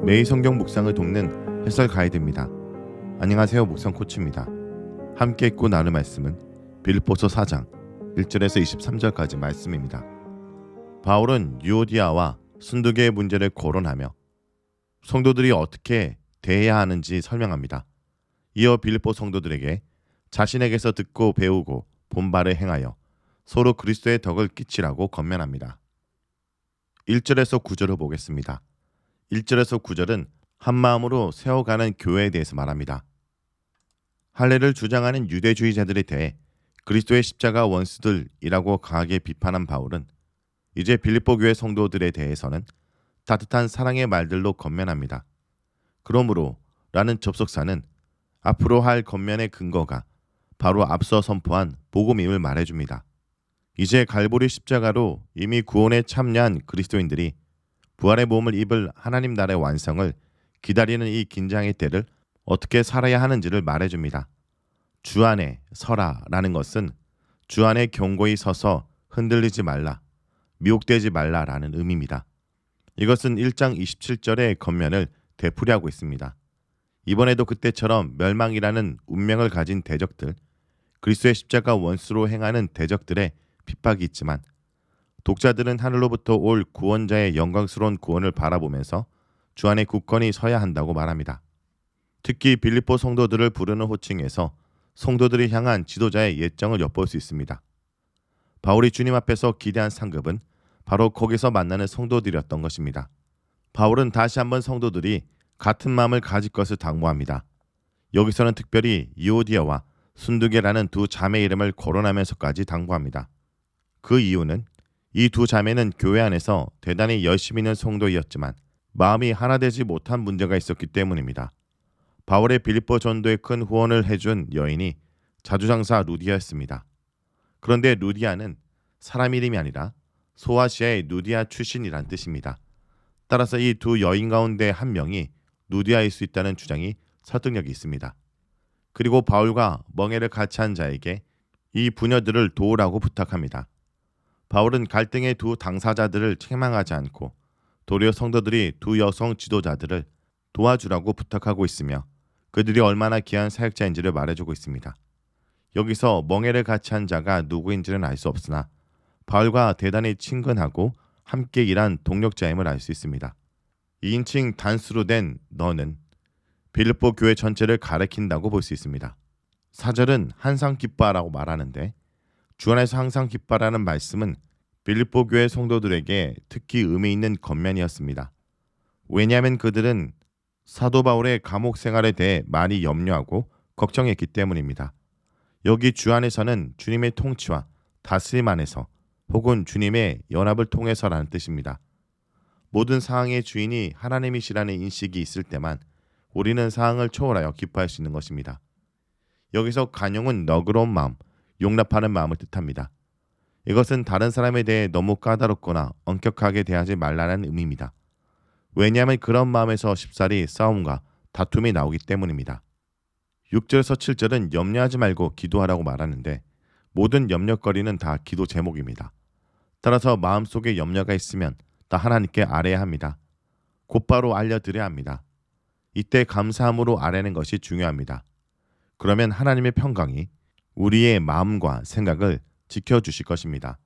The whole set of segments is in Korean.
매일 성경 묵상을 돕는 해설 가이드입니다. 안녕하세요. 묵상 코치입니다. 함께 읽고 나눌 말씀은 빌립보서 4장 1절에서 23절까지 말씀입니다. 바울은 유오디아와 순두개의 문제를 거론하며 성도들이 어떻게 대해야 하는지 설명합니다. 이어 빌립보 성도들에게 자신에게서 듣고 배우고 본바를 행하여 서로 그리스도의 덕을 끼치라고 권면합니다. 1절에서 9절을 보겠습니다. 1절에서 9절은 한마음으로 세워가는 교회에 대해서 말합니다. 할례를 주장하는 유대주의자들에 대해 그리스도의 십자가 원수들이라고 강하게 비판한 바울은 이제 빌립보 교회 성도들에 대해서는 따뜻한 사랑의 말들로 권면합니다. 그러므로 라는 접속사는 앞으로 할 권면의 근거가 바로 앞서 선포한 복음임을 말해줍니다. 이제 갈보리 십자가로 이미 구원에 참여한 그리스도인들이 부활의 몸을 입을 하나님 나라의 완성을 기다리는 이 긴장의 때를 어떻게 살아야 하는지를 말해줍니다. 주 안에 서라라는 것은 주 안에 견고히 서서 흔들리지 말라, 미혹되지 말라라는 의미입니다. 이것은 1장 27절의 겉면을 되풀이하고 있습니다. 이번에도 그때처럼 멸망이라는 운명을 가진 대적들, 그리스도의 십자가 원수로 행하는 대적들의 핍박이 있지만 독자들은 하늘로부터 올 구원자의 영광스러운 구원을 바라보면서 주 안에 굳건히 서야 한다고 말합니다. 특히 빌립보 성도들을 부르는 호칭에서 성도들이 향한 지도자의 예정을 엿볼 수 있습니다. 바울이 주님 앞에서 기대한 상급은 바로 거기서 만나는 성도들이었던 것입니다. 바울은 다시 한번 성도들이 같은 마음을 가질 것을 당부합니다. 여기서는 특별히 유오디아와 순두개라는 두 자매 이름을 거론하면서까지 당부합니다. 그 이유는 이 두 자매는 교회 안에서 대단히 열심히 있는 성도이었지만 마음이 하나 되지 못한 문제가 있었기 때문입니다. 바울의 빌립보 전도에 큰 후원을 해준 여인이 자주장사 루디아였습니다. 그런데 루디아는 사람 이름이 아니라 소아시아의 누디아 출신이란 뜻입니다. 따라서 이 두 여인 가운데 한 명이 누디아일 수 있다는 주장이 설득력이 있습니다. 그리고 바울과 멍에를 같이 한 자에게 이 부녀들을 도우라고 부탁합니다. 바울은 갈등의 두 당사자들을 책망하지 않고 도리어 성도들이 두 여성 지도자들을 도와주라고 부탁하고 있으며 그들이 얼마나 귀한 사역자인지를 말해주고 있습니다. 여기서 멍에를 같이 한 자가 누구인지는 알 수 없으나 바울과 대단히 친근하고 함께 일한 동력자임을 알 수 있습니다. 2인칭 단수로 된 너는 빌립보 교회 전체를 가리킨다고 볼 수 있습니다. 4절은 항상 기뻐하라고 말하는데 주 안에서 항상 기뻐하라는 말씀은 빌립보 교회 성도들에게 특히 의미 있는 겉면이었습니다. 왜냐하면 그들은 사도 바울의 감옥 생활에 대해 많이 염려하고 걱정했기 때문입니다. 여기 주 안에서는 주님의 통치와 다스림 안에서 혹은 주님의 연합을 통해서라는 뜻입니다. 모든 사항의 주인이 하나님이시라는 인식이 있을 때만 우리는 사항을 초월하여 기뻐할 수 있는 것입니다. 여기서 간용은 너그러운 마음, 용납하는 마음을 뜻합니다. 이것은 다른 사람에 대해 너무 까다롭거나 엄격하게 대하지 말라는 의미입니다. 왜냐하면 그런 마음에서 쉽사리 싸움과 다툼이 나오기 때문입니다. 6절에서 7절은 염려하지 말고 기도하라고 말하는데 모든 염려거리는 다 기도 제목입니다. 따라서 마음속에 염려가 있으면 다 하나님께 아뢰야 합니다. 곧바로 알려드려야 합니다. 이때 감사함으로 아뢰는 것이 중요합니다. 그러면 하나님의 평강이 우리의 마음과 생각을 지켜주실 것입니다.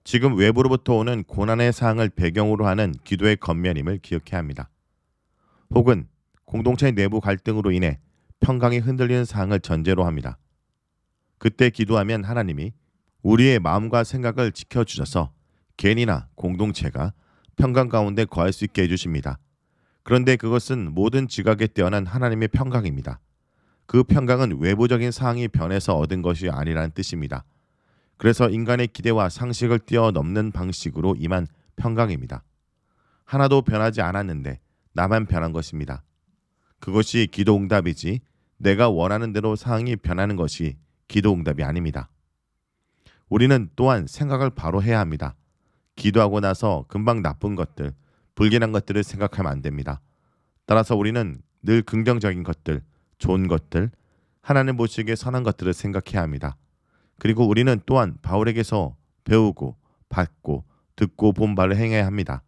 지금 외부로부터 오는 고난의 사항을 배경으로 하는 기도의 겉면임을 기억해야 합니다. 혹은 공동체 내부 갈등으로 인해 평강이 흔들리는 사항을 전제로 합니다. 그때 기도하면 하나님이 우리의 마음과 생각을 지켜주셔서 개인이나 공동체가 평강 가운데 거할 수 있게 해주십니다. 그런데 그것은 모든 지각에 뛰어난 하나님의 평강입니다. 그 평강은 외부적인 사항이 변해서 얻은 것이 아니라는 뜻입니다. 그래서 인간의 기대와 상식을 뛰어넘는 방식으로 임한 평강입니다. 하나도 변하지 않았는데 나만 변한 것입니다. 그것이 기도응답이지 내가 원하는 대로 사항이 변하는 것이 기도응답이 아닙니다. 우리는 또한 생각을 바로 해야 합니다. 기도하고 나서 금방 나쁜 것들, 불길한 것들을 생각하면 안 됩니다. 따라서 우리는 늘 긍정적인 것들, 좋은 것들, 하나님 보시기에 선한 것들을 생각해야 합니다. 그리고 우리는 또한 바울에게서 배우고 받고 듣고 본 바를 행해야 합니다.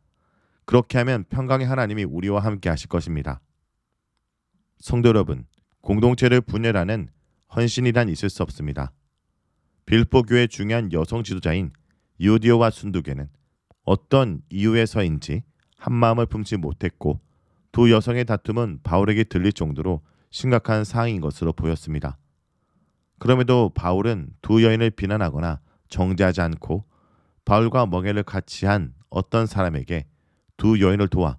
그렇게 하면 평강의 하나님이 우리와 함께 하실 것입니다. 성도 여러분, 공동체를 분열하는 헌신이란 있을 수 없습니다. 빌립보 교회의 중요한 여성 지도자인 유디오와 순두계는 어떤 이유에서인지 한마음을 품지 못했고 두 여성의 다툼은 바울에게 들릴 정도로 심각한 상황인 것으로 보였습니다. 그럼에도 바울은 두 여인을 비난하거나 정죄하지 않고 바울과 멍에를 같이 한 어떤 사람에게 두 여인을 도와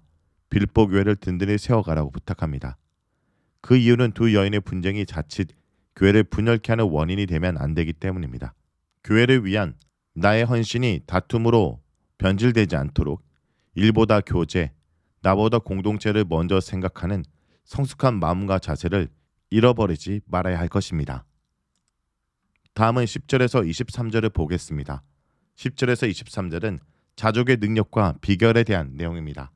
빌립보 교회를 든든히 세워가라고 부탁합니다. 그 이유는 두 여인의 분쟁이 자칫 교회를 분열케 하는 원인이 되면 안 되기 때문입니다. 교회를 위한 나의 헌신이 다툼으로 변질되지 않도록 일보다 교제, 나보다 공동체를 먼저 생각하는 성숙한 마음과 자세를 잃어버리지 말아야 할 것입니다. 다음은 10절에서 23절을 보겠습니다. 10절에서 23절은 자족의 능력과 비결에 대한 내용입니다.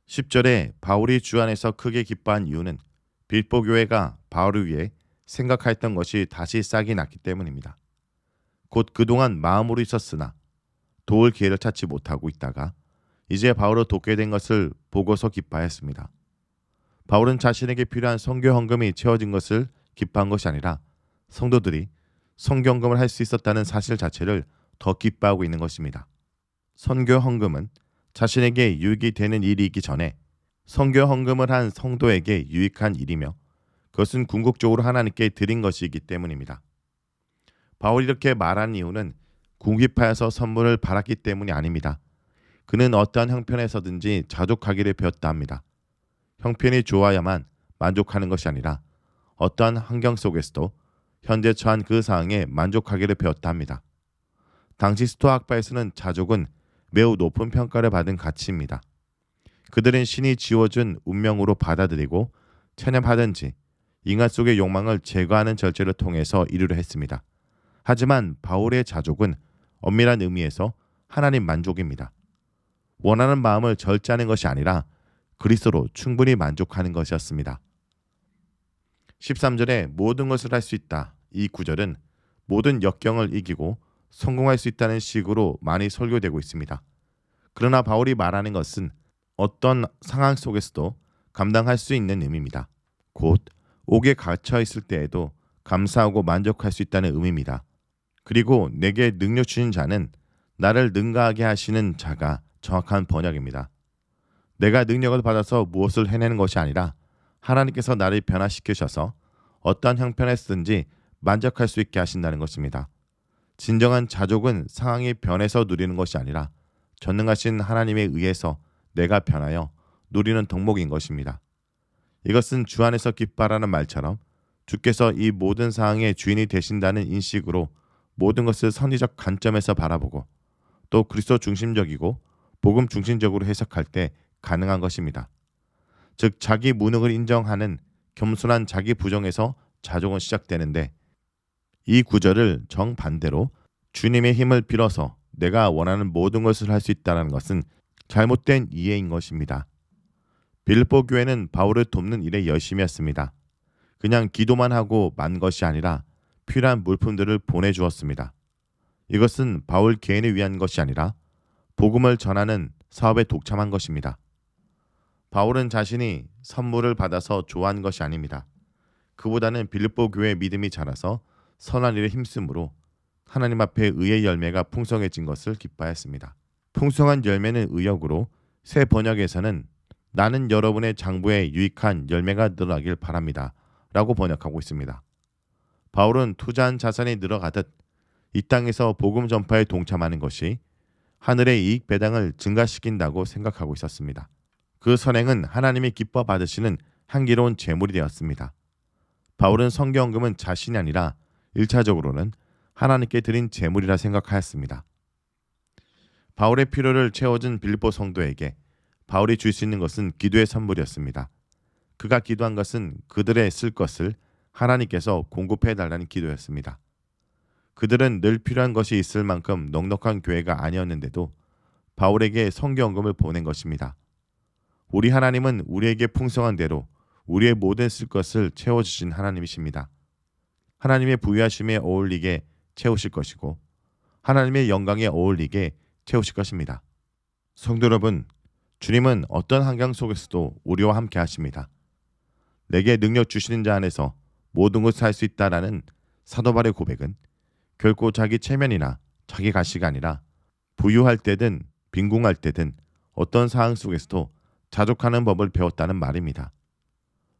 10절에 바울이 주 안에서 크게 기뻐한 이유는 빌립보 교회가 바울을 위해 생각하였던 것이 다시 싹이 났기 때문입니다. 곧 그동안 마음으로 있었으나 도울 기회를 찾지 못하고 있다가 이제 바울을 돕게 된 것을 보고서 기뻐하였습니다. 바울은 자신에게 필요한 선교 헌금이 채워진 것을 기뻐한 것이 아니라 성도들이 선교 헌금을 할 수 있었다는 사실 자체를 더 기뻐하고 있는 것입니다. 선교 헌금은 자신에게 유익이 되는 일이기 전에 선교 헌금을 한 성도에게 유익한 일이며 그것은 궁극적으로 하나님께 드린 것이기 때문입니다. 바울이 이렇게 말한 이유는 궁핍하여서 선물을 받았기 때문이 아닙니다. 그는 어떠한 형편에서든지 자족하기를 배웠다 합니다. 형편이 좋아야만 만족하는 것이 아니라 어떠한 환경 속에서도 현재 처한 그 상황에 만족하기를 배웠다 합니다. 당시 스토아 학파에서는 자족은 매우 높은 평가를 받은 가치입니다. 그들은 신이 지어준 운명으로 받아들이고 체념하든지 인간 속의 욕망을 제거하는 절제를 통해서 이루려 했습니다. 하지만 바울의 자족은 엄밀한 의미에서 하나님 만족입니다. 원하는 마음을 절제하는 것이 아니라 그리스도로 충분히 만족하는 것이었습니다. 13절에 모든 것을 할 수 있다. 이 구절은 모든 역경을 이기고 성공할 수 있다는 식으로 많이 설교되고 있습니다. 그러나 바울이 말하는 것은 어떤 상황 속에서도 감당할 수 있는 의미입니다. 곧 옥에 갇혀 있을 때에도 감사하고 만족할 수 있다는 의미입니다. 그리고 내게 능력 주신 자는 나를 능가하게 하시는 자가 정확한 번역입니다. 내가 능력을 받아서 무엇을 해내는 것이 아니라 하나님께서 나를 변화시키셔서 어떠한 형편에서든지 만족할 수 있게 하신다는 것입니다. 진정한 자족은 상황이 변해서 누리는 것이 아니라 전능하신 하나님에 의해서 내가 변하여 누리는 덕목인 것입니다. 이것은 주 안에서 기뻐하라는 말처럼 주께서 이 모든 상황의 주인이 되신다는 인식으로 모든 것을 선의적 관점에서 바라보고 또 그리스도 중심적이고 복음 중심적으로 해석할 때 가능한 것입니다. 즉 자기 무능을 인정하는 겸손한 자기 부정에서 자족은 시작되는데 이 구절을 정반대로 주님의 힘을 빌어서 내가 원하는 모든 것을 할 수 있다는 것은 잘못된 이해인 것입니다. 빌립보 교회는 바울을 돕는 일에 열심히 했습니다. 그냥 기도만 하고 만 것이 아니라 필요한 물품들을 보내주었습니다. 이것은 바울 개인을 위한 것이 아니라 복음을 전하는 사업에 독참한 것입니다. 바울은 자신이 선물을 받아서 좋아한 것이 아닙니다. 그보다는 빌립보 교회의 믿음이 자라서 선한 일에 힘쓰므로 하나님 앞에 의의 열매가 풍성해진 것을 기뻐했습니다. 풍성한 열매는 의역으로 새 번역에서는 나는 여러분의 장부에 유익한 열매가 늘어나길 바랍니다. 라고 번역하고 있습니다. 바울은 투자한 자산이 늘어가듯 이 땅에서 복음 전파에 동참하는 것이 하늘의 이익 배당을 증가시킨다고 생각하고 있었습니다. 그 선행은 하나님이 기뻐 받으시는 향기로운 제물이 되었습니다. 바울은 선교헌금은 자신이 아니라 1차적으로는 하나님께 드린 제물이라 생각하였습니다. 바울의 필요를 채워준 빌립보 성도에게 바울이 줄 수 있는 것은 기도의 선물이었습니다. 그가 기도한 것은 그들의 쓸 것을 하나님께서 공급해달라는 기도였습니다. 그들은 늘 필요한 것이 있을 만큼 넉넉한 교회가 아니었는데도 바울에게 선교헌금을 보낸 것입니다. 우리 하나님은 우리에게 풍성한 대로 우리의 모든 쓸 것을 채워주신 하나님이십니다. 하나님의 부유하심에 어울리게 채우실 것이고 하나님의 영광에 어울리게 채우실 것입니다. 성도 여러분, 주님은 어떤 환경 속에서도 우리와 함께 하십니다. 내게 능력 주시는 자 안에서 모든 것을 할 수 있다라는 사도 바울의 고백은 결코 자기 체면이나 자기 가시가 아니라 부유할 때든 빈궁할 때든 어떤 상황 속에서도 자족하는 법을 배웠다는 말입니다.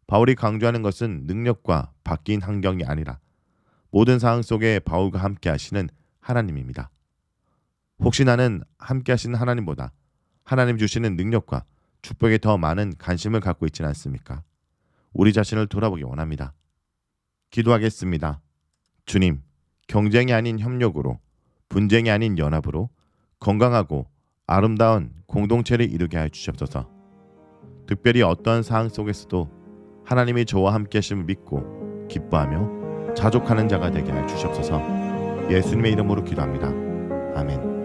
바울이 강조하는 것은 능력과 바뀐 환경이 아니라 모든 상황 속에 바울과 함께 하시는 하나님입니다. 혹시 나는 함께 하시는 하나님보다 하나님 주시는 능력과 축복에 더 많은 관심을 갖고 있지는 않습니까? 우리 자신을 돌아보기 원합니다. 기도하겠습니다. 주님, 경쟁이 아닌 협력으로, 분쟁이 아닌 연합으로 건강하고 아름다운 공동체를 이루게 하여 주시옵소서. 특별히 어떠한 상황 속에서도 하나님이 저와 함께 하심을 믿고 기뻐하며 자족하는 자가 되게 하여 주시옵소서. 예수님의 이름으로 기도합니다. 아멘.